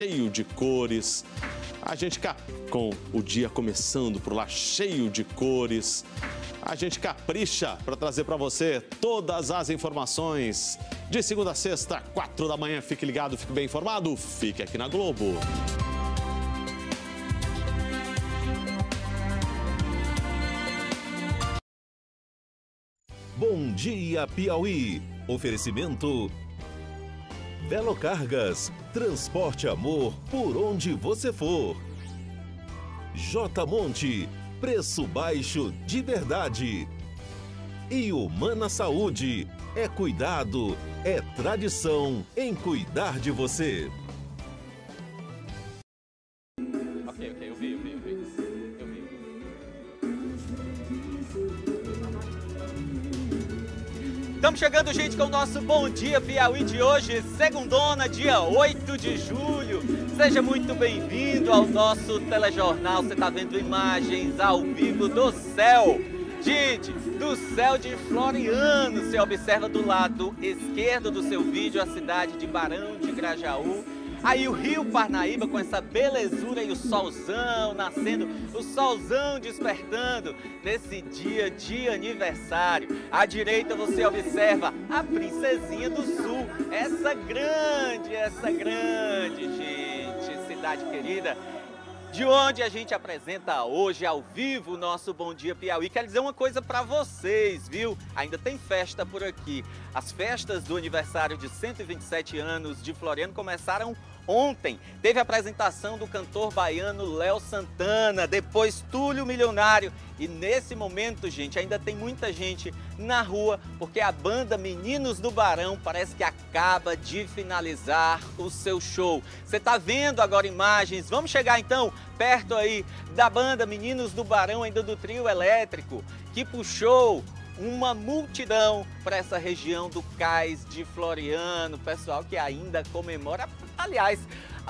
cheio de cores. A gente com o dia começando por lá cheio de cores. A gente capricha para trazer para você todas as informações de segunda a sexta, 4 da manhã. Fique ligado, fique bem informado, fique aqui na Globo. Bom dia, Piauí. Oferecimento Velocargas, transporte amor por onde você for. J Monte, preço baixo de verdade. E Humana Saúde, é cuidado, é tradição em cuidar de você. Ok, eu vi. Estamos chegando, gente, com o nosso Bom Dia Piauí de hoje, segundona, dia 8 de julho. Seja muito bem-vindo ao nosso telejornal. Você está vendo imagens ao vivo do céu. Gente, do céu de Floriano. Você observa do lado esquerdo do seu vídeo a cidade de Barão de Grajaú. Aí o Rio Parnaíba com essa belezura e o solzão nascendo, o solzão despertando nesse dia de aniversário. À direita você observa a Princesinha do Sul, essa grande, gente, cidade querida, de onde a gente apresenta hoje ao vivo o nosso Bom Dia Piauí. Quero dizer uma coisa para vocês, viu? Ainda tem festa por aqui. As festas do aniversário de 127 anos de Floriano começaram ontem. Teve a apresentação do cantor baiano Léo Santana, depois Túlio Milionário. E nesse momento, gente, ainda tem muita gente na rua, porque a banda Meninos do Barão parece que acaba de finalizar o seu show. Você tá vendo agora imagens? Vamos chegar então perto aí da banda Meninos do Barão, ainda do trio elétrico, que puxou uma multidão para essa região do Cais de Floriano, pessoal que ainda comemora. Aliás,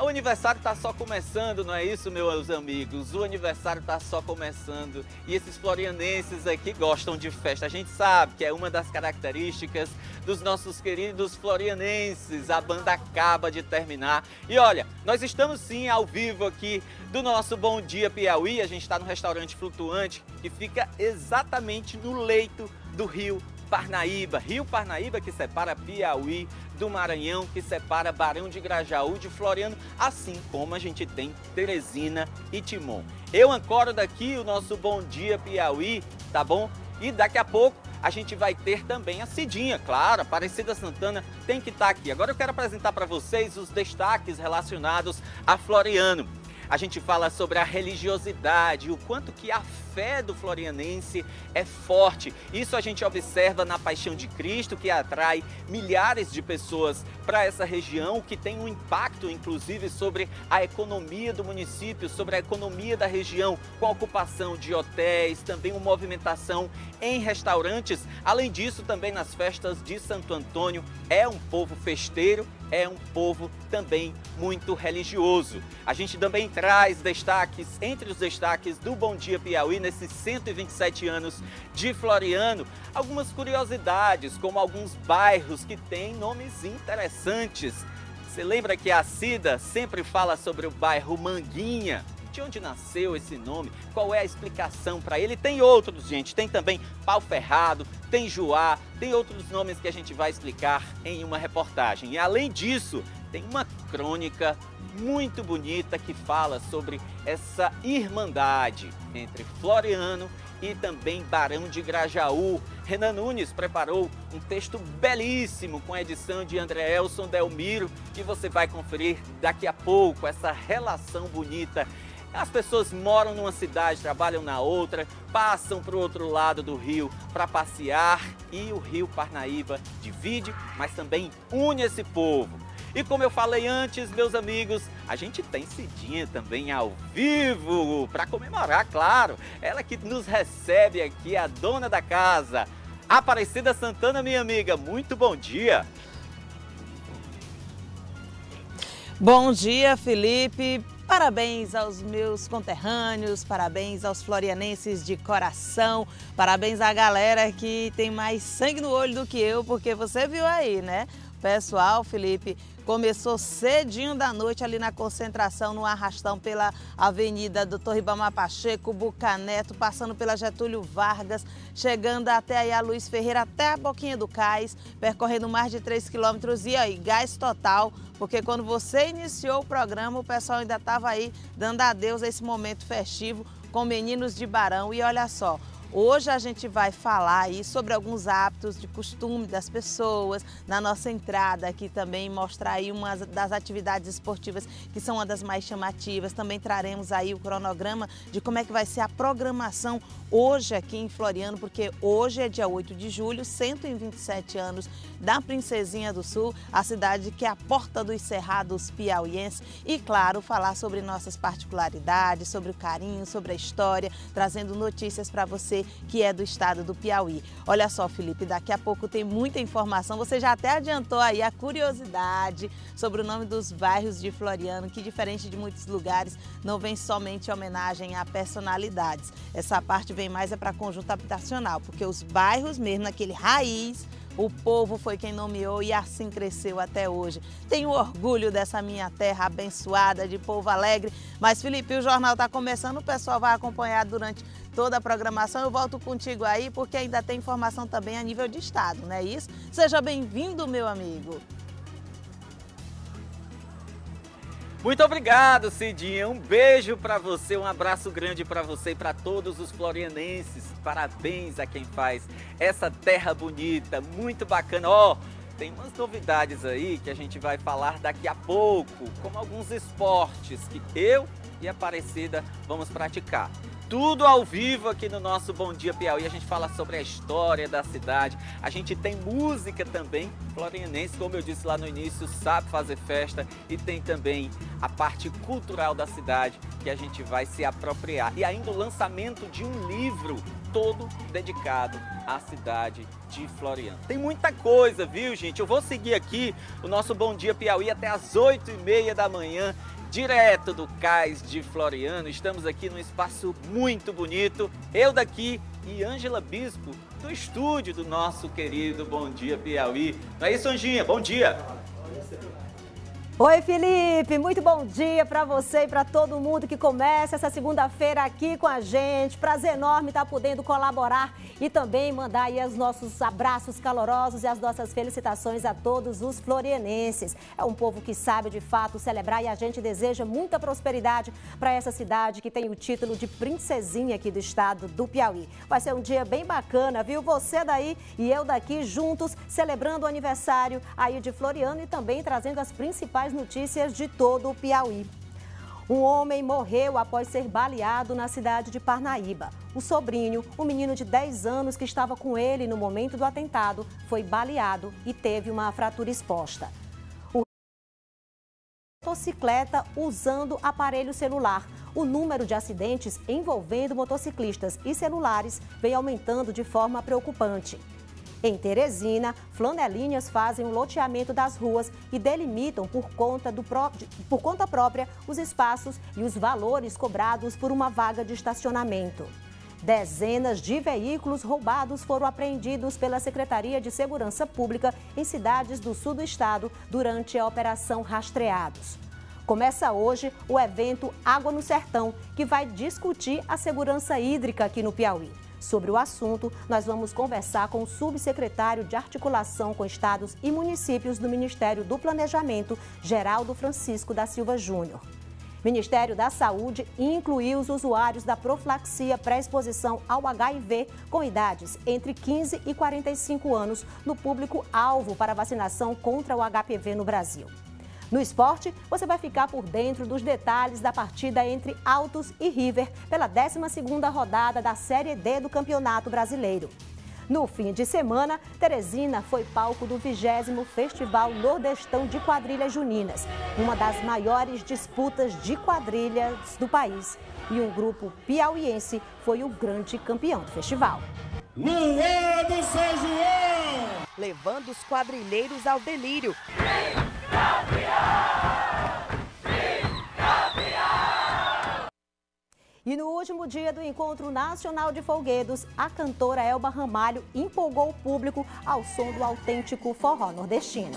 o aniversário está só começando, não é isso, meus amigos? O aniversário está só começando e esses florianenses aqui gostam de festa. A gente sabe que é uma das características dos nossos queridos florianenses. A banda acaba de terminar. E olha, nós estamos sim ao vivo aqui do nosso Bom Dia Piauí. A gente está no restaurante flutuante que fica exatamente no leito do Rio Parnaíba. Rio Parnaíba que separa Piauí do Maranhão, que separa Barão de Grajaú de Floriano, assim como a gente tem Teresina e Timon. Eu ancoro daqui o nosso Bom Dia Piauí, tá bom? E daqui a pouco a gente vai ter também a Cidinha, claro, a Aparecida Santana tem que estar aqui. Agora eu quero apresentar para vocês os destaques relacionados a Floriano. A gente fala sobre a religiosidade, o quanto que a fé do florianense é forte. Isso a gente observa na Paixão de Cristo, que atrai milhares de pessoas para essa região, que tem um impacto, inclusive, sobre a economia do município, sobre a economia da região, com a ocupação de hotéis, também uma movimentação em restaurantes. Além disso, também nas festas de Santo Antônio, é um povo festeiro, é um povo também muito religioso. A gente também traz destaques, entre os destaques do Bom Dia Piauí, nesses 127 anos de Floriano, algumas curiosidades, como alguns bairros que têm nomes interessantes. Você lembra que a Cida sempre fala sobre o bairro Manguinha? De onde nasceu esse nome? Qual é a explicação para ele? Tem outros, gente. Tem também Pau Ferrado, tem Juá, tem outros nomes que a gente vai explicar em uma reportagem. E além disso, tem uma crônica muito bonita que fala sobre essa irmandade entre Floriano e também Barão de Grajaú. Renan Nunes preparou um texto belíssimo com a edição de André Elson Delmiro, que você vai conferir daqui a pouco, essa relação bonita. As pessoas moram numa cidade, trabalham na outra, passam para o outro lado do rio para passear e o Rio Parnaíba divide, mas também une esse povo. E como eu falei antes, meus amigos, a gente tem Cidinha também ao vivo para comemorar, claro. Ela que nos recebe aqui, a dona da casa, Aparecida Santana, minha amiga. Muito bom dia. Bom dia, Felipe. Parabéns aos meus conterrâneos, parabéns aos florianenses de coração, parabéns à galera que tem mais sangue no olho do que eu, porque você viu aí, né? Pessoal, Felipe, começou cedinho da noite ali na concentração, no arrastão pela Avenida Doutor Ribamar Pacheco, Bucaneto, passando pela Getúlio Vargas, chegando até aí a Luiz Ferreira, até a Boquinha do Cais, percorrendo mais de 3 quilômetros e aí, gás total, porque quando você iniciou o programa, o pessoal ainda estava aí dando adeus a esse momento festivo com Meninos de Barão. E olha só, hoje a gente vai falar aí sobre alguns hábitos de costume das pessoas, na nossa entrada aqui também mostrar aí uma das atividades esportivas que são uma das mais chamativas. Também traremos aí o cronograma de como é que vai ser a programação hoje aqui em Floriano, porque hoje é dia 8 de julho, 127 anos da Princesinha do Sul, a cidade que é a porta dos cerrados piauienses. E claro, falar sobre nossas particularidades, sobre o carinho, sobre a história, trazendo notícias para você que é do estado do Piauí. Olha só, Felipe, daqui a pouco tem muita informação. Você já até adiantou aí a curiosidade sobre o nome dos bairros de Floriano, que diferente de muitos lugares, não vem somente em homenagem a personalidades. Essa parte vem mais para conjunto habitacional, porque os bairros mesmo, naquele raiz, o povo foi quem nomeou e assim cresceu até hoje. Tenho orgulho dessa minha terra abençoada, de povo alegre. Mas, Felipe, o jornal está começando, o pessoal vai acompanhar durante toda a programação. Eu volto contigo aí, porque ainda tem informação também a nível de estado, não é isso? Seja bem-vindo, meu amigo. Muito obrigado, Cidinha. Um beijo para você, um abraço grande para você e para todos os florianenses. Parabéns a quem faz essa terra bonita, muito bacana. Ó, tem umas novidades aí que a gente vai falar daqui a pouco, como alguns esportes que eu e a Aparecida vamos praticar. Tudo ao vivo aqui no nosso Bom Dia Piauí. A gente fala sobre a história da cidade. A gente tem música também. Florianense, como eu disse lá no início, sabe fazer festa. E tem também a parte cultural da cidade que a gente vai se apropriar. E ainda o lançamento de um livro todo dedicado à cidade de Floriano. Tem muita coisa, viu, gente? Eu vou seguir aqui o nosso Bom Dia Piauí até as 8h30 da manhã. Direto do Cais de Floriano, estamos aqui num espaço muito bonito, eu daqui e Ângela Bispo do estúdio do nosso querido Bom Dia Piauí. Não é isso, Anjinha? Bom dia! Oi, Felipe, muito bom dia para você e para todo mundo que começa essa segunda-feira aqui com a gente. Prazer enorme estar podendo colaborar e também mandar aí os nossos abraços calorosos e as nossas felicitações a todos os florianenses. É um povo que sabe de fato celebrar e a gente deseja muita prosperidade para essa cidade que tem o título de princesinha aqui do estado do Piauí. Vai ser um dia bem bacana, viu? Você daí e eu daqui juntos celebrando o aniversário aí de Floriano e também trazendo as principais notícias de todo o Piauí. Um homem morreu após ser baleado na cidade de Parnaíba. O sobrinho, um menino de 10 anos que estava com ele no momento do atentado, foi baleado e teve uma fratura exposta. O motocicleta usando aparelho celular. O número de acidentes envolvendo motociclistas e celulares vem aumentando de forma preocupante. Em Teresina, flanelinhas fazem o loteamento das ruas e delimitam por conta própria os espaços e os valores cobrados por uma vaga de estacionamento. Dezenas de veículos roubados foram apreendidos pela Secretaria de Segurança Pública em cidades do sul do estado durante a Operação Rastreados. Começa hoje o evento Água no Sertão, que vai discutir a segurança hídrica aqui no Piauí. Sobre o assunto, nós vamos conversar com o subsecretário de Articulação com Estados e Municípios do Ministério do Planejamento, Geraldo Francisco da Silva Júnior. Ministério da Saúde incluiu os usuários da profilaxia pré-exposição ao HIV com idades entre 15 e 45 anos no público-alvo para vacinação contra o HPV no Brasil. No esporte, você vai ficar por dentro dos detalhes da partida entre Altos e River pela 12ª rodada da Série D do Campeonato Brasileiro. No fim de semana, Teresina foi palco do 20º Festival Nordestão de Quadrilhas Juninas, uma das maiores disputas de quadrilhas do país. E um grupo piauiense foi o grande campeão do festival. Luan do São João! Levando os quadrilheiros ao delírio. E no último dia do Encontro Nacional de Folguedos, a cantora Elba Ramalho empolgou o público ao som do autêntico forró nordestino.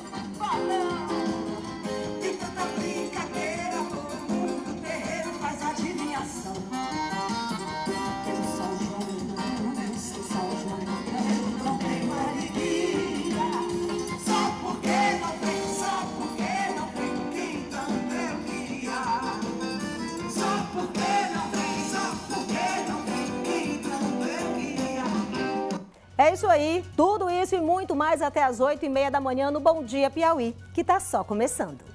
É isso aí, tudo isso e muito mais até às 8h30 da manhã no Bom Dia Piauí, que tá só começando.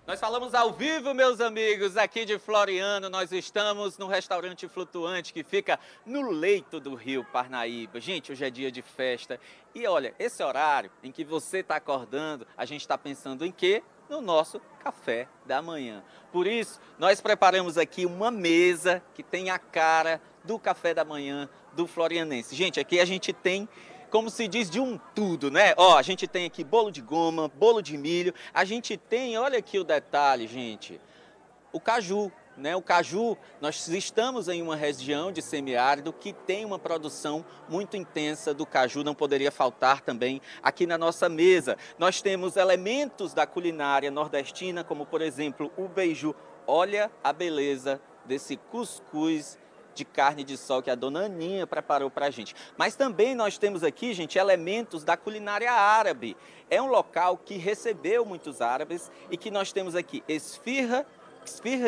Nós falamos ao vivo, meus amigos, aqui de Floriano. Nós estamos no restaurante flutuante que fica no leito do rio Parnaíba. Gente, hoje é dia de festa. E olha, esse horário em que você está acordando, a gente está pensando em quê? No nosso café da manhã. Por isso, nós preparamos aqui uma mesa que tem a cara do café da manhã do florianense. Gente, aqui a gente tem, como se diz, de um tudo, né? Ó, a gente tem aqui bolo de goma, bolo de milho, a gente tem, olha aqui o detalhe, gente, o caju, né? O caju, nós estamos em uma região de semiárido que tem uma produção muito intensa do caju, não poderia faltar também aqui na nossa mesa. Nós temos elementos da culinária nordestina, como por exemplo o beiju. Olha a beleza desse cuscuz de carne de sol que a dona Aninha preparou para a gente. Mas também nós temos aqui, gente, elementos da culinária árabe. É um local que recebeu muitos árabes e que nós temos aqui esfirra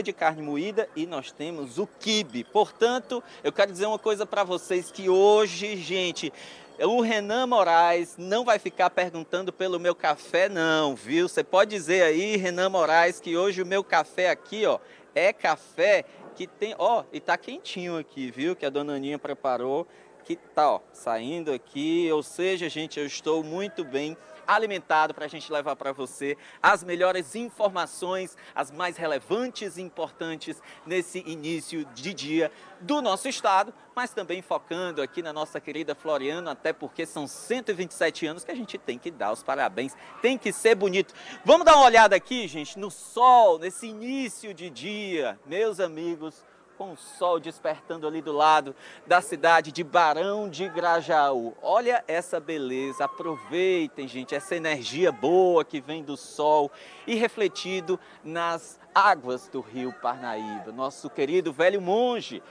de carne moída e nós temos o quibe. Portanto, eu quero dizer uma coisa para vocês que hoje, gente, o Renan Moraes não vai ficar perguntando pelo meu café não, viu? Você pode dizer aí, Renan Moraes, que hoje o meu café aqui, ó, é café que tem, ó, e tá quentinho aqui, viu? Que a dona Aninha preparou, que tá, ó, saindo aqui. Ou seja, gente, eu estou muito bem alimentado para a gente levar para você as melhores informações, as mais relevantes e importantes nesse início de dia do nosso estado, mas também focando aqui na nossa querida Floriano, até porque são 127 anos que a gente tem que dar os parabéns, tem que ser bonito. Vamos dar uma olhada aqui, gente, no sol, nesse início de dia, meus amigos, com o sol despertando ali do lado da cidade de Barão de Grajaú. Olha essa beleza, aproveitem, gente, essa energia boa que vem do sol e refletido nas águas do rio Parnaíba, nosso querido Velho Monte.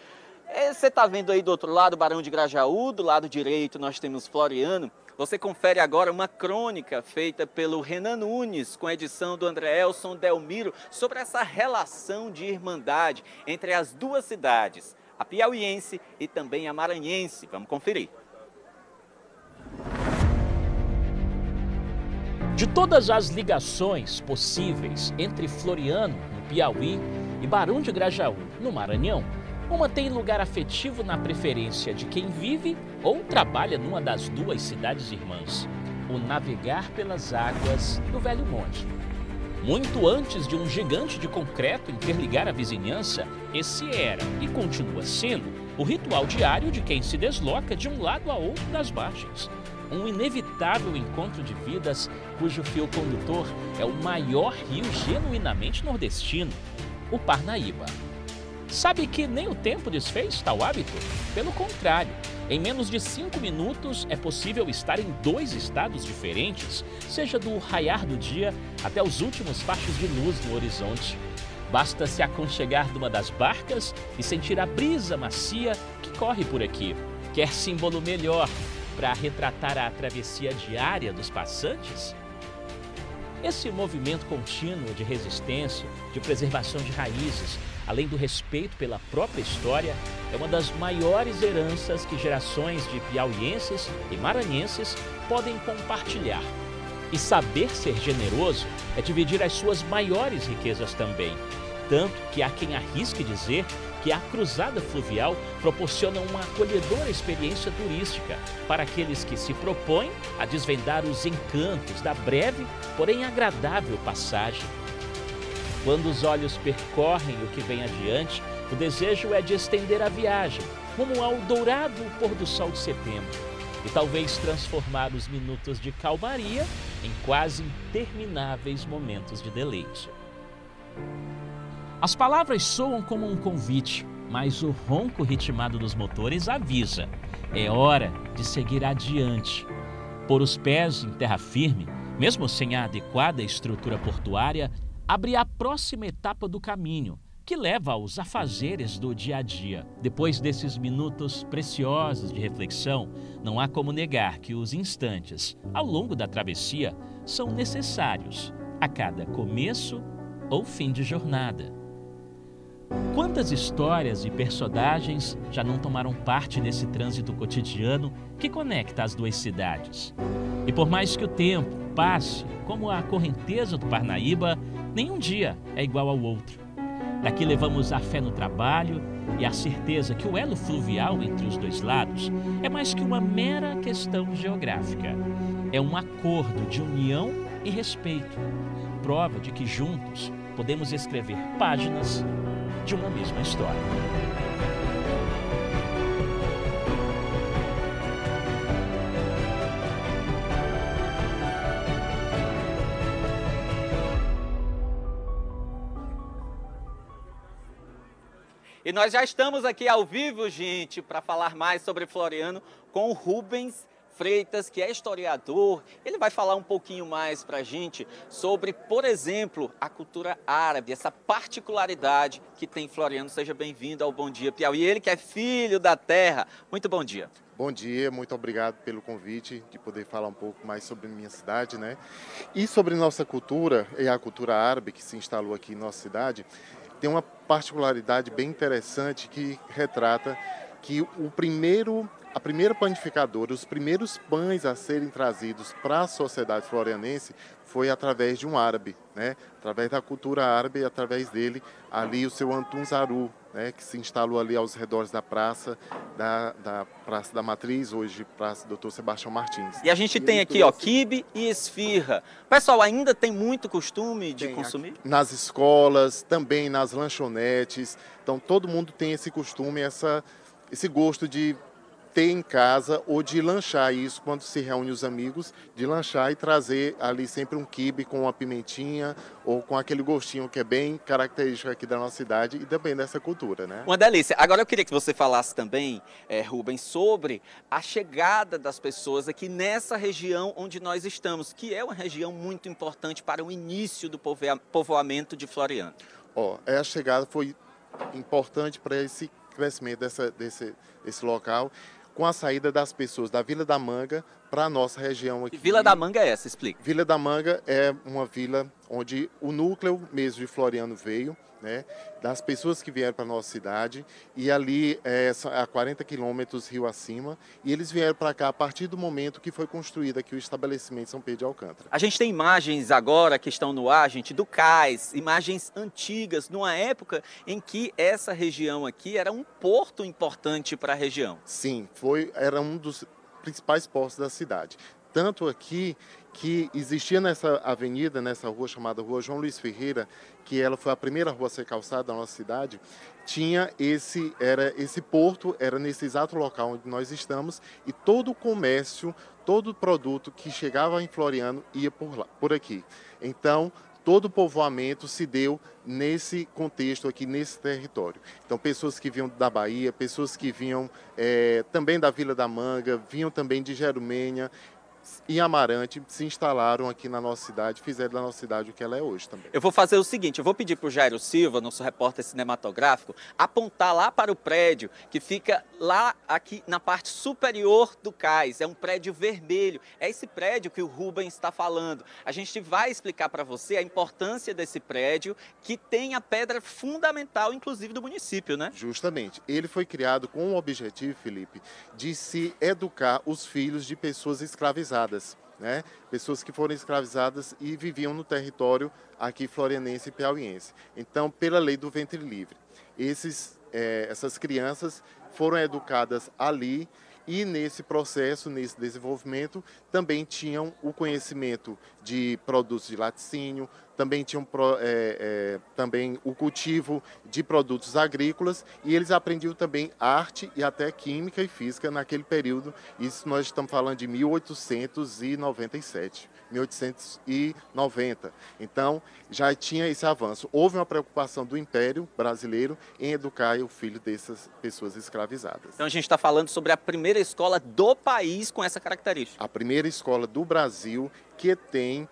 Você está vendo aí do outro lado Barão de Grajaú, do lado direito nós temos Floriano. Você confere agora uma crônica feita pelo Renan Nunes, com a edição do André Elson Delmiro, sobre essa relação de irmandade entre as duas cidades, a piauiense e também a maranhense. Vamos conferir. De todas as ligações possíveis entre Floriano, no Piauí, e Barão de Grajaú, no Maranhão, uma tem lugar afetivo na preferência de quem vive ou trabalha numa das duas cidades irmãs, o navegar pelas águas do Velho Monte. Muito antes de um gigante de concreto interligar a vizinhança, esse era e continua sendo o ritual diário de quem se desloca de um lado a outro das margens. Um inevitável encontro de vidas cujo fio condutor é o maior rio genuinamente nordestino, o Parnaíba. Sabe que nem o tempo desfez tal hábito? Pelo contrário, em menos de 5 minutos é possível estar em 2 estados diferentes, seja do raiar do dia até os últimos fachos de luz no horizonte. Basta se aconchegar de uma das barcas e sentir a brisa macia que corre por aqui. Quer símbolo melhor para retratar a travessia diária dos passantes? Esse movimento contínuo de resistência, de preservação de raízes, além do respeito pela própria história, é uma das maiores heranças que gerações de piauienses e maranhenses podem compartilhar. E saber ser generoso é dividir as suas maiores riquezas também. Tanto que há quem arrisque dizer que a cruzada fluvial proporciona uma acolhedora experiência turística para aqueles que se propõem a desvendar os encantos da breve, porém agradável passagem. Quando os olhos percorrem o que vem adiante, O desejo é de estender a viagem, rumo ao dourado pôr do sol de setembro, e talvez transformar os minutos de calmaria em quase intermináveis momentos de deleite. As palavras soam como um convite, mas o ronco ritmado dos motores avisa. É hora de seguir adiante. Pôr os pés em terra firme, mesmo sem a adequada estrutura portuária, abre a próxima etapa do caminho, que leva aos afazeres do dia a dia. Depois desses minutos preciosos de reflexão, não há como negar que os instantes, ao longo da travessia, são necessários a cada começo ou fim de jornada. Quantas histórias e personagens já não tomaram parte desse trânsito cotidiano que conecta as duas cidades? E por mais que o tempo passe, como a correnteza do Parnaíba, nenhum dia é igual ao outro. Daqui levamos a fé no trabalho e a certeza que o elo fluvial entre os dois lados é mais que uma mera questão geográfica. É um acordo de união e respeito, prova de que juntos podemos escrever páginas de uma mesma história. E nós já estamos aqui ao vivo, gente, para falar mais sobre Floriano com o Rubens Freitas, que é historiador. Ele vai falar um pouquinho mais para a gente sobre, por exemplo, a cultura árabe, essa particularidade que tem Floriano. Seja bem-vindo ao Bom Dia Piauí. Ele que é filho da terra. Muito bom dia. Bom dia, muito obrigado pelo convite de poder falar um pouco mais sobre minha cidade, né? E sobre nossa cultura, e a cultura árabe que se instalou aqui em nossa cidade, tem uma particularidade bem interessante que retrata que a primeira panificadora, os primeiros pães a serem trazidos para a sociedade florianense foi através de um árabe, né? Através da cultura árabe e através dele, ali o seu Antun Zaru, né? Que se instalou ali aos redores da praça da Matriz, hoje Praça Dr. Sebastião Martins. E a gente tem aqui, ó, quibe e esfirra. O pessoal ainda tem muito costume de consumir? Nas escolas, também nas lanchonetes. Então todo mundo tem esse costume, esse gosto de ter em casa ou de lanchar isso quando se reúne os amigos, de lanchar e trazer ali sempre um quibe com uma pimentinha ou com aquele gostinho que é bem característico aqui da nossa cidade e também dessa cultura, né? Uma delícia. Agora eu queria que você falasse também, Rubens, sobre a chegada das pessoas aqui nessa região onde nós estamos, que é uma região muito importante para o início do povoamento de Floriano. A chegada foi importante para esse crescimento desse local, com a saída das pessoas da Vila da Manga para a nossa região aqui. Que Vila da Manga é essa? Explica. Vila da Manga é uma vila onde o núcleo mesmo de Floriano veio, né, das pessoas que vieram para a nossa cidade, e ali a 40 quilômetros rio acima, e eles vieram para cá a partir do momento que foi construído aqui o estabelecimento São Pedro de Alcântara. A gente tem imagens agora que estão no ar, gente, do cais, imagens antigas, numa época em que essa região aqui era um porto importante para a região. Sim, era um dos principais portos da cidade. Tanto aqui que existia nessa avenida, nessa rua chamada Rua João Luiz Ferreira, que ela foi a primeira rua a ser calçada da nossa cidade, esse porto, era nesse exato local onde nós estamos, e todo o comércio, todo o produto que chegava em Floriano ia por aqui. Então, todo o povoamento se deu nesse contexto aqui, nesse território. Então, pessoas que vinham da Bahia, pessoas que vinham também da Vila da Manga, vinham também de Jerumênia e Amarante, se instalaram aqui na nossa cidade, fizeram da nossa cidade o que ela é hoje também. Eu vou fazer o seguinte, eu vou pedir para o Jairo Silva, nosso repórter cinematográfico, apontar lá para o prédio que fica lá aqui na parte superior do cais. É um prédio vermelho, é esse prédio que o Rubens está falando. A gente vai explicar para você a importância desse prédio, que tem a pedra fundamental, inclusive, do município, né? Justamente. Ele foi criado com o objetivo, Felipe, de se educar os filhos de pessoas escravizadas, né? Pessoas que foram escravizadas e viviam no território aqui florianense e piauiense. Então, pela lei do ventre livre, essas crianças foram educadas ali e nesse processo, nesse desenvolvimento, também tinham o conhecimento de produtos de laticínio, também tinham também o cultivo de produtos agrícolas e eles aprendiam também arte e até química e física naquele período. Isso nós estamos falando de 1897. 1890. Então, já tinha esse avanço. Houve uma preocupação do Império Brasileiro em educar o filho dessas pessoas escravizadas. Então, a gente está falando sobre a primeira escola do país com essa característica. A primeira escola do Brasil que tem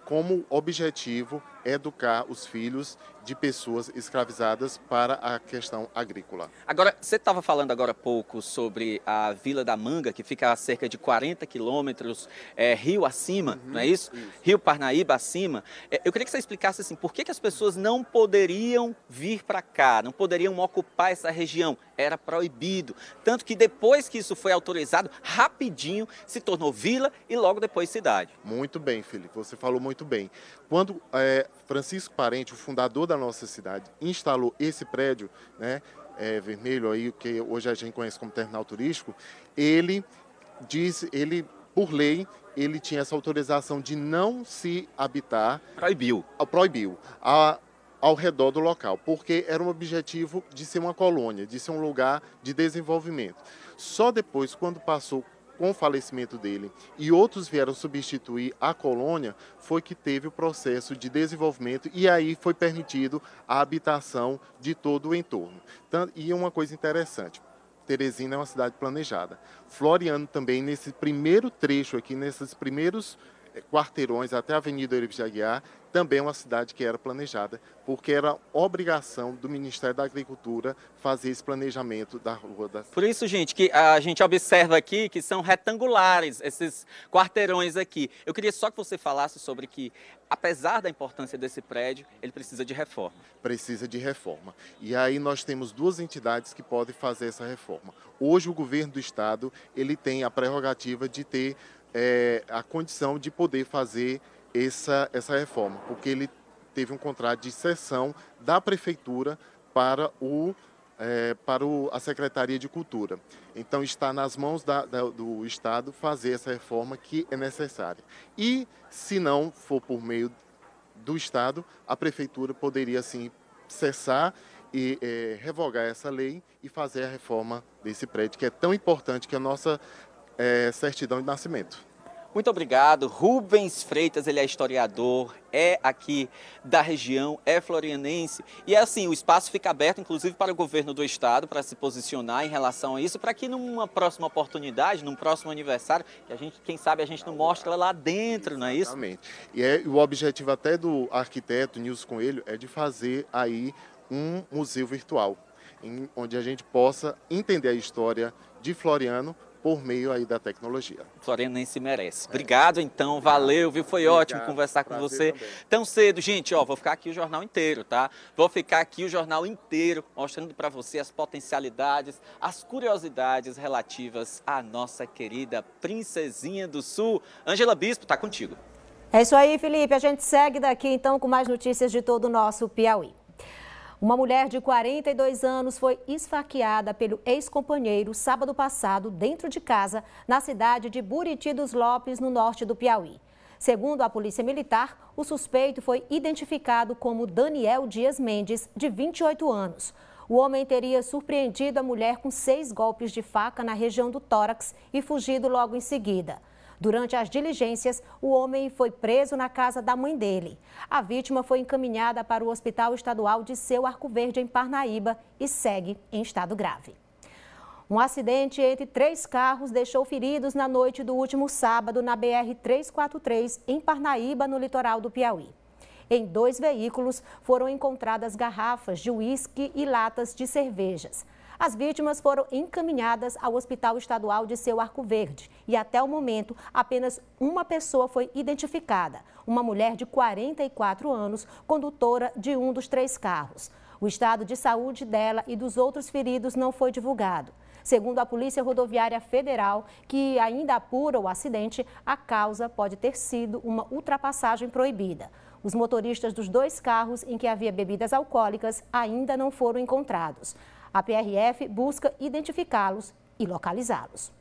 como objetivo educar os filhos de pessoas escravizadas para a questão agrícola. Agora, você estava falando agora há pouco sobre a Vila da Manga, que fica a cerca de 40 quilômetros rio acima, não é isso? Rio Parnaíba acima. Eu queria que você explicasse assim, por que as pessoas não poderiam vir para cá, não poderiam ocupar essa região? Era proibido. Tanto que depois que isso foi autorizado, rapidinho se tornou vila e logo depois cidade. Muito bem, Felipe, você falou muito bem. Quando Francisco Parente, o fundador da nossa cidade, instalou esse prédio, né, vermelho aí, que hoje a gente conhece como terminal turístico, ele por lei, ele tinha essa autorização de não se habitar. Proibiu. Ao redor do local, porque era um objetivo de ser uma colônia, de ser um lugar de desenvolvimento. Só depois, quando passou com o falecimento dele e outros vieram substituir a colônia, foi que teve o processo de desenvolvimento e aí foi permitido a habitação de todo o entorno. E uma coisa interessante, Teresina é uma cidade planejada. Floriano também, nesse primeiro trecho aqui, nesses primeiros quarteirões até a Avenida Euripides de Aguiar, também é uma cidade que era planejada, porque era obrigação do Ministério da Agricultura fazer esse planejamento da rua da cidade. Por isso, gente, que a gente observa aqui que são retangulares esses quarteirões aqui. Eu queria só que você falasse sobre que, apesar da importância desse prédio, ele precisa de reforma. Precisa de reforma. E aí nós temos duas entidades que podem fazer essa reforma. Hoje o governo do estado, ele tem a prerrogativa de ter a condição de poder fazer essa reforma, porque ele teve um contrato de cessão da prefeitura para a Secretaria de Cultura. Então está nas mãos do estado fazer essa reforma que é necessária. E se não for por meio do estado, a prefeitura poderia sim cessar e revogar essa lei e fazer a reforma desse prédio, que é tão importante, que é a nossa certidão de nascimento. Muito obrigado. Rubens Freitas, ele é historiador, é aqui da região, é florianense. E assim, o espaço fica aberto, inclusive, para o governo do estado, para se posicionar em relação a isso, para que numa próxima oportunidade, num próximo aniversário, que a gente, quem sabe, a gente não mostra lá dentro, não é isso? Exatamente. E o objetivo até do arquiteto Nilson Coelho é de fazer aí um museu virtual, onde a gente possa entender a história de Floriano por meio aí da tecnologia. Floriano nem se merece. Obrigado, então. Valeu, viu? Foi ótimo conversar com você tão cedo. Gente, ó, vou ficar aqui o jornal inteiro, tá? Vou ficar aqui o jornal inteiro mostrando para você as potencialidades, as curiosidades relativas à nossa querida Princesinha do Sul. Ângela Bispo, tá contigo. É isso aí, Felipe. A gente segue daqui, então, com mais notícias de todo o nosso Piauí. Uma mulher de 42 anos foi esfaqueada pelo ex-companheiro sábado passado dentro de casa, na cidade de Buriti dos Lopes, no norte do Piauí. Segundo a Polícia Militar, o suspeito foi identificado como Daniel Dias Mendes, de 28 anos. O homem teria surpreendido a mulher com 6 golpes de faca na região do tórax e fugido logo em seguida. Durante as diligências, o homem foi preso na casa da mãe dele. A vítima foi encaminhada para o Hospital Estadual de Seu Arco Verde, em Parnaíba, e segue em estado grave. Um acidente entre 3 carros deixou feridos na noite do último sábado na BR-343, em Parnaíba, no litoral do Piauí. Em 2 veículos foram encontradas garrafas de uísque e latas de cervejas. As vítimas foram encaminhadas ao Hospital Estadual de Seu Arco Verde e, até o momento, apenas uma pessoa foi identificada, uma mulher de 44 anos, condutora de um dos 3 carros. O estado de saúde dela e dos outros feridos não foi divulgado. Segundo a Polícia Rodoviária Federal, que ainda apura o acidente, a causa pode ter sido uma ultrapassagem proibida. Os motoristas dos 2 carros em que havia bebidas alcoólicas ainda não foram encontrados. A PRF busca identificá-los e localizá-los.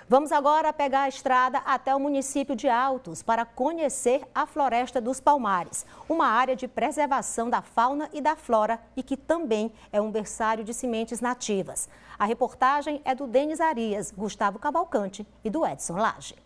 Vamos agora pegar a estrada até o município de Altos para conhecer a Floresta dos Palmares, uma área de preservação da fauna e da flora e que também é um berçário de sementes nativas. A reportagem é do Denis Arias, Gustavo Cavalcante e do Edson Lage.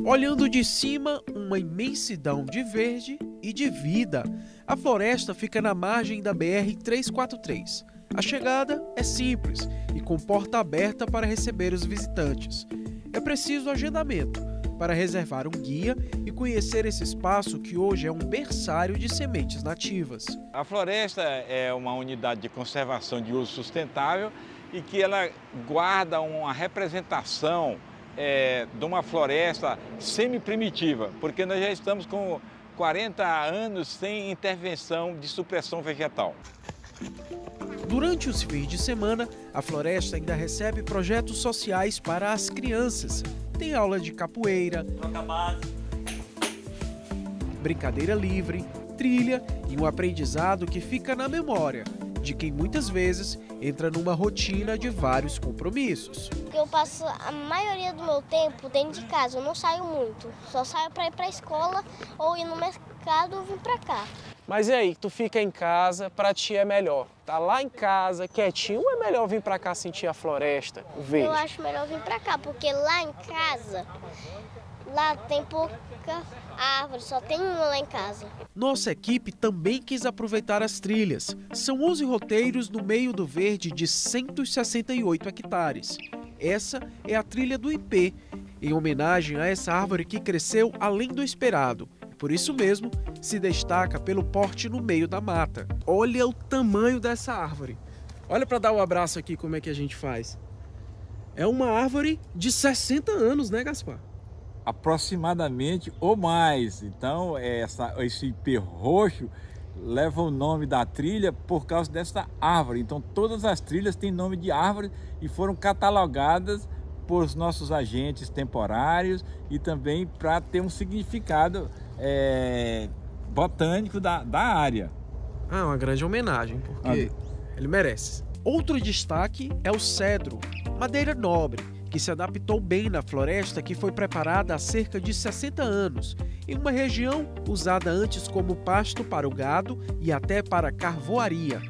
Olhando de cima, uma imensidão de verde e de vida. A floresta fica na margem da BR-343. A chegada é simples e com porta aberta para receber os visitantes. É preciso agendamento para reservar um guia e conhecer esse espaço que hoje é um berçário de sementes nativas. A floresta é uma unidade de conservação de uso sustentável e que ela guarda uma representação de uma floresta semi-primitiva, porque nós já estamos com 40 anos sem intervenção de supressão vegetal. Durante os fins de semana, a floresta ainda recebe projetos sociais para as crianças. Tem aula de capoeira, brincadeira livre, trilha e um aprendizado que fica na memória de quem muitas vezes entra numa rotina de vários compromissos. Eu passo a maioria do meu tempo dentro de casa, eu não saio muito. Só saio para ir para a escola ou ir no mercado ou vir para cá. Mas e aí, tu fica em casa, pra ti é melhor? Tá lá em casa, quietinho, ou é melhor vir pra cá sentir a floresta, o verde? Eu acho melhor vir pra cá, porque lá em casa, lá tem pouca árvore, só tem uma lá em casa. Nossa equipe também quis aproveitar as trilhas. São 11 roteiros no meio do verde de 168 hectares. Essa é a trilha do Ipê, em homenagem a essa árvore que cresceu além do esperado. Por isso mesmo, se destaca pelo porte no meio da mata. Olha o tamanho dessa árvore. Olha para dar um abraço aqui como é que a gente faz. É uma árvore de 60 anos, né, Gaspar? Aproximadamente ou mais. Então, esse ipê roxo leva o nome da trilha por causa dessa árvore. Então, todas as trilhas têm nome de árvore e foram catalogadas por nossos agentes temporários e também para ter um significado botânico da área. Uma grande homenagem, porque ele merece. Outro destaque é o cedro, madeira nobre, que se adaptou bem na floresta que foi preparada há cerca de 60 anos, em uma região usada antes como pasto para o gado e até para carvoaria.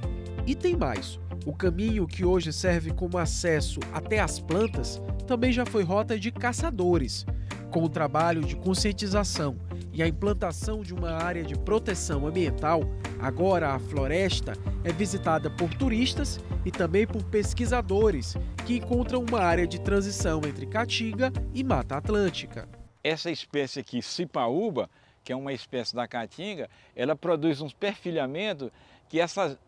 E tem mais. O caminho que hoje serve como acesso até as plantas também já foi rota de caçadores. Com o trabalho de conscientização e a implantação de uma área de proteção ambiental, agora a floresta é visitada por turistas e também por pesquisadores que encontram uma área de transição entre Caatinga e Mata Atlântica. Essa espécie aqui, cipaúba, que é uma espécie da Caatinga, ela produz uns perfilhamentos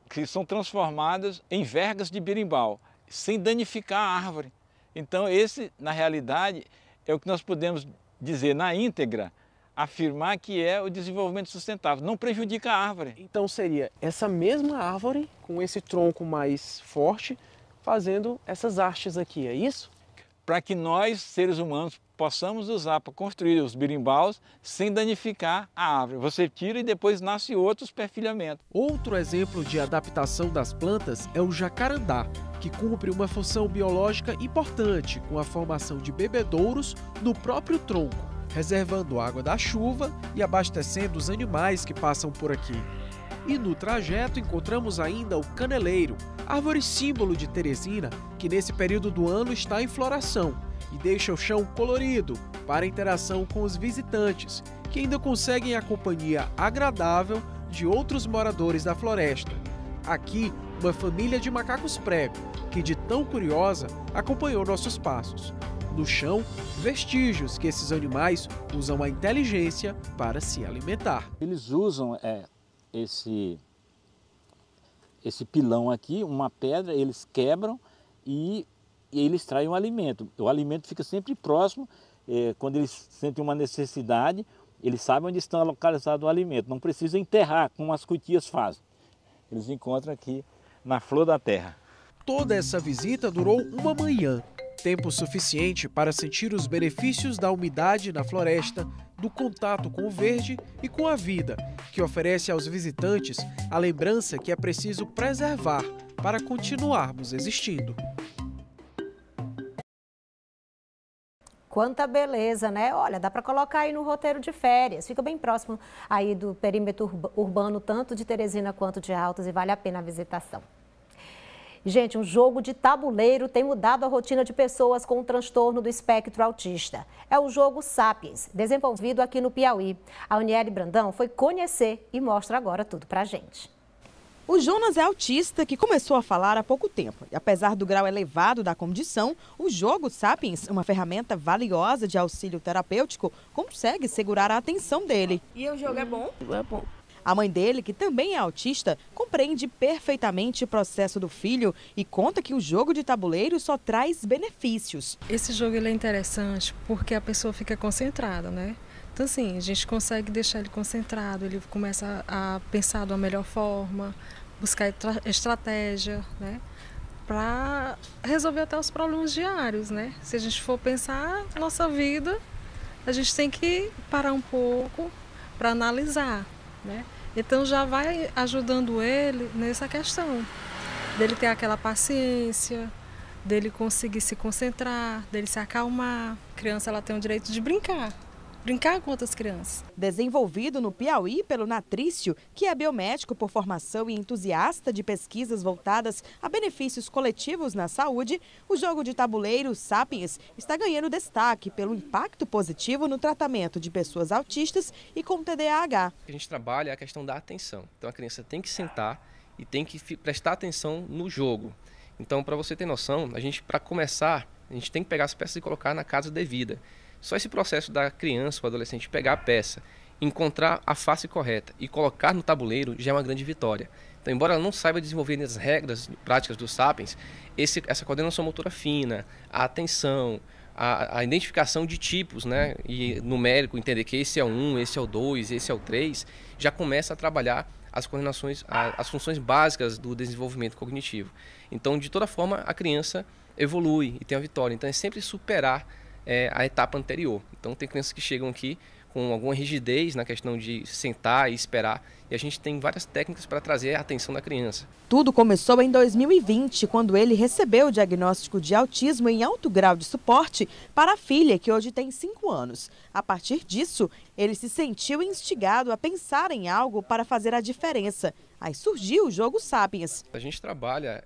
que são transformadas em vergas de berimbau, sem danificar a árvore. Então esse, na realidade, é o que nós podemos dizer na íntegra, afirmar que é o desenvolvimento sustentável, não prejudica a árvore. Então seria essa mesma árvore, com esse tronco mais forte, fazendo essas hastes aqui, é isso? Para que nós, seres humanos, possamos usar para construir os berimbaus sem danificar a árvore. Você tira e depois nasce outros perfilhamentos. Outro exemplo de adaptação das plantas é o jacarandá, que cumpre uma função biológica importante com a formação de bebedouros no próprio tronco, reservando água da chuva e abastecendo os animais que passam por aqui. E no trajeto encontramos ainda o caneleiro, árvore símbolo de Teresina, que nesse período do ano está em floração e deixa o chão colorido para a interação com os visitantes, que ainda conseguem a companhia agradável de outros moradores da floresta. Aqui, uma família de macacos prego, que de tão curiosa acompanhou nossos passos. No chão, vestígios que esses animais usam a inteligência para se alimentar. Eles usam esse pilão aqui, uma pedra, eles quebram e eles extraem o alimento. O alimento fica sempre próximo, quando eles sentem uma necessidade, eles sabem onde está localizado o alimento. Não precisa enterrar, como as cutias fazem. Eles encontram aqui na flor da terra. Toda essa visita durou uma manhã. Tempo suficiente para sentir os benefícios da umidade na floresta, do contato com o verde e com a vida, que oferece aos visitantes a lembrança que é preciso preservar para continuarmos existindo. Quanta beleza, né? Olha, dá para colocar aí no roteiro de férias. Fica bem próximo aí do perímetro urbano, tanto de Teresina quanto de Altos, e vale a pena a visitação. Gente, um jogo de tabuleiro tem mudado a rotina de pessoas com transtorno do espectro autista. É o jogo Sapiens, desenvolvido aqui no Piauí. A Aniele Brandão foi conhecer e mostra agora tudo pra gente. O Jonas é autista que começou a falar há pouco tempo. E apesar do grau elevado da condição, o jogo Sapiens, uma ferramenta valiosa de auxílio terapêutico, consegue segurar a atenção dele. E o jogo é bom? É bom. A mãe dele, que também é autista, compreende perfeitamente o processo do filho e conta que o jogo de tabuleiro só traz benefícios. Esse jogo ele é interessante porque a pessoa fica concentrada, né? Então assim, a gente consegue deixar ele concentrado, ele começa a pensar de uma melhor forma, buscar estratégia, né? Para resolver até os problemas diários, né? Se a gente for pensar na nossa vida, a gente tem que parar um pouco para analisar, né? Então já vai ajudando ele nessa questão, dele ter aquela paciência, dele conseguir se concentrar, dele se acalmar. A criança ela tem o direito de brincar com outras crianças. Desenvolvido no Piauí pelo Natrício, que é biomédico por formação e entusiasta de pesquisas voltadas a benefícios coletivos na saúde, o jogo de tabuleiro Sapiens está ganhando destaque pelo impacto positivo no tratamento de pessoas autistas e com TDAH. A gente trabalha a questão da atenção. Então a criança tem que sentar e tem que prestar atenção no jogo. Então, para você ter noção, para começar, a gente tem que pegar as peças e colocar na casa devida. Só esse processo da criança ou adolescente pegar a peça, encontrar a face correta e colocar no tabuleiro já é uma grande vitória. Então, embora ela não saiba desenvolver as regras práticas do Sapiens, essa coordenação motora fina, a atenção, a identificação de tipos, né, e numérico, entender que esse é o 1, esse é o 2, esse é o 3, já começa a trabalhar as coordenações, as funções básicas do desenvolvimento cognitivo. Então, de toda forma, a criança evolui e tem a vitória. Então, é sempre superar a etapa anterior. Então tem crianças que chegam aqui com alguma rigidez na questão de sentar e esperar, e a gente tem várias técnicas para trazer a atenção da criança. Tudo começou em 2020, quando ele recebeu o diagnóstico de autismo em alto grau de suporte para a filha, que hoje tem 5 anos. A partir disso, ele se sentiu instigado a pensar em algo para fazer a diferença. Aí surgiu o jogo Sapiens. A gente trabalha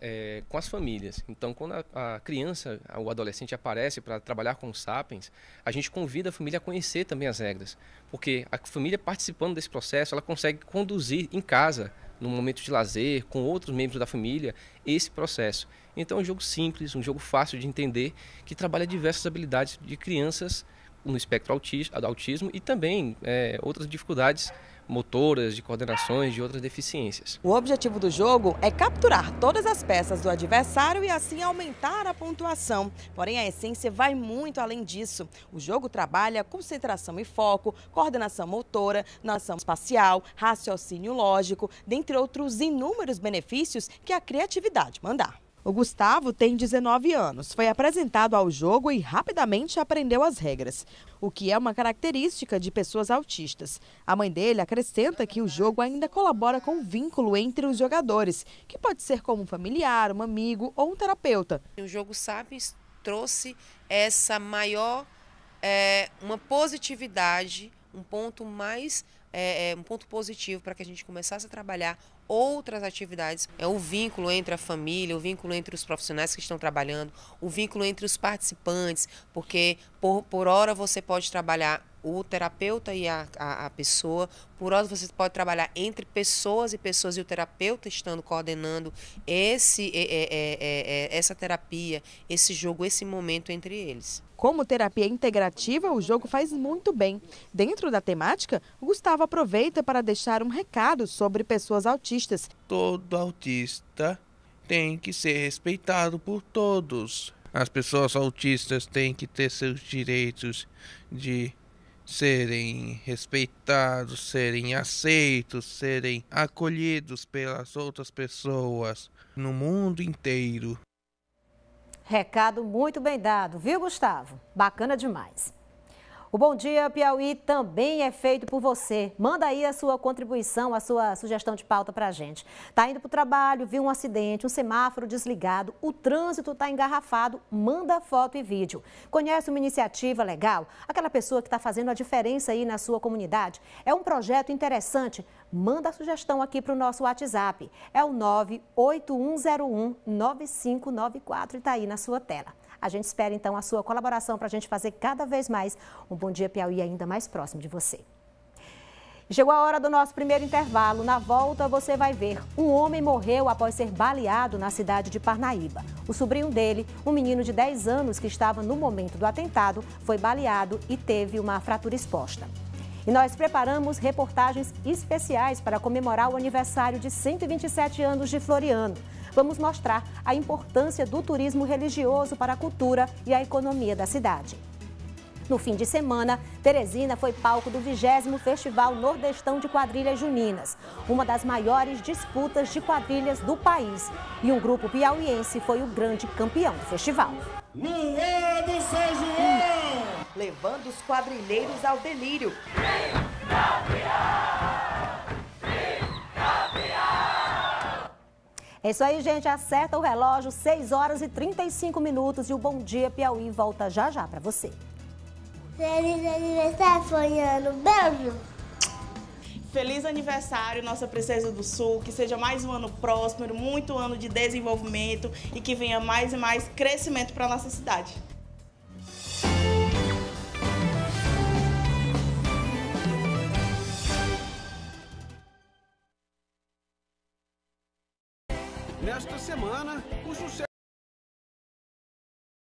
com as famílias. Então, quando a criança, o adolescente aparece para trabalhar com o Sapiens, a gente convida a família a conhecer também as regras. Porque a família participando desse processo, ela consegue conduzir em casa, no momento de lazer, com outros membros da família, esse processo. Então é um jogo simples, um jogo fácil de entender, que trabalha diversas habilidades de crianças no espectro do autismo e também outras dificuldades motoras, de coordenações, de outras deficiências. O objetivo do jogo é capturar todas as peças do adversário e assim aumentar a pontuação. Porém, a essência vai muito além disso. O jogo trabalha concentração e foco, coordenação motora, noção espacial, raciocínio lógico, dentre outros inúmeros benefícios que a criatividade manda. O Gustavo tem 19 anos, foi apresentado ao jogo e rapidamente aprendeu as regras, o que é uma característica de pessoas autistas. A mãe dele acrescenta que o jogo ainda colabora com o vínculo entre os jogadores, que pode ser como um familiar, um amigo ou um terapeuta. O jogo Sapiens trouxe essa maior, uma positividade, um ponto positivo para que a gente começasse a trabalhar outras atividades. É o vínculo entre a família, o vínculo entre os profissionais que estão trabalhando, o vínculo entre os participantes, porque por hora você pode trabalhar o terapeuta e a pessoa, por hora você pode trabalhar entre pessoas e o terapeuta estando coordenando essa terapia, esse jogo, esse momento entre eles. Como terapia integrativa, o jogo faz muito bem. Dentro da temática, o Gustavo aproveita para deixar um recado sobre pessoas autistas. Todo autista tem que ser respeitado por todos. As pessoas autistas têm que ter seus direitos de serem respeitados, serem aceitos, serem acolhidos pelas outras pessoas no mundo inteiro. Recado muito bem dado, viu, Gustavo? Bacana demais. O Bom Dia Piauí também é feito por você. Manda aí a sua contribuição, a sua sugestão de pauta pra gente. Tá indo pro trabalho, viu um acidente, um semáforo desligado, o trânsito tá engarrafado, manda foto e vídeo. Conhece uma iniciativa legal? Aquela pessoa que está fazendo a diferença aí na sua comunidade? É um projeto interessante? Manda a sugestão aqui pro nosso WhatsApp. É o 981019594 e tá aí na sua tela. A gente espera, então, a sua colaboração para a gente fazer cada vez mais um Bom Dia Piauí ainda mais próximo de você. Chegou a hora do nosso primeiro intervalo. Na volta, você vai ver. Um homem morreu após ser baleado na cidade de Parnaíba. O sobrinho dele, um menino de 10 anos que estava no momento do atentado, foi baleado e teve uma fratura exposta. E nós preparamos reportagens especiais para comemorar o aniversário de 127 anos de Floriano. Vamos mostrar a importância do turismo religioso para a cultura e a economia da cidade. No fim de semana, Teresina foi palco do 20º Festival Nordestão de Quadrilhas Juninas, uma das maiores disputas de quadrilhas do país. E um grupo piauiense foi o grande campeão do festival. Luan do São João! Levando os quadrilheiros ao delírio. É isso aí, gente. Acerta o relógio, 6 horas e 35 minutos e o Bom Dia Piauí volta já já para você. Feliz aniversário, Floriano. Beijo. Feliz aniversário, nossa Princesa do Sul. Que seja mais um ano próspero, muito ano de desenvolvimento e que venha mais e mais crescimento para a nossa cidade. Nesta semana, o sucesso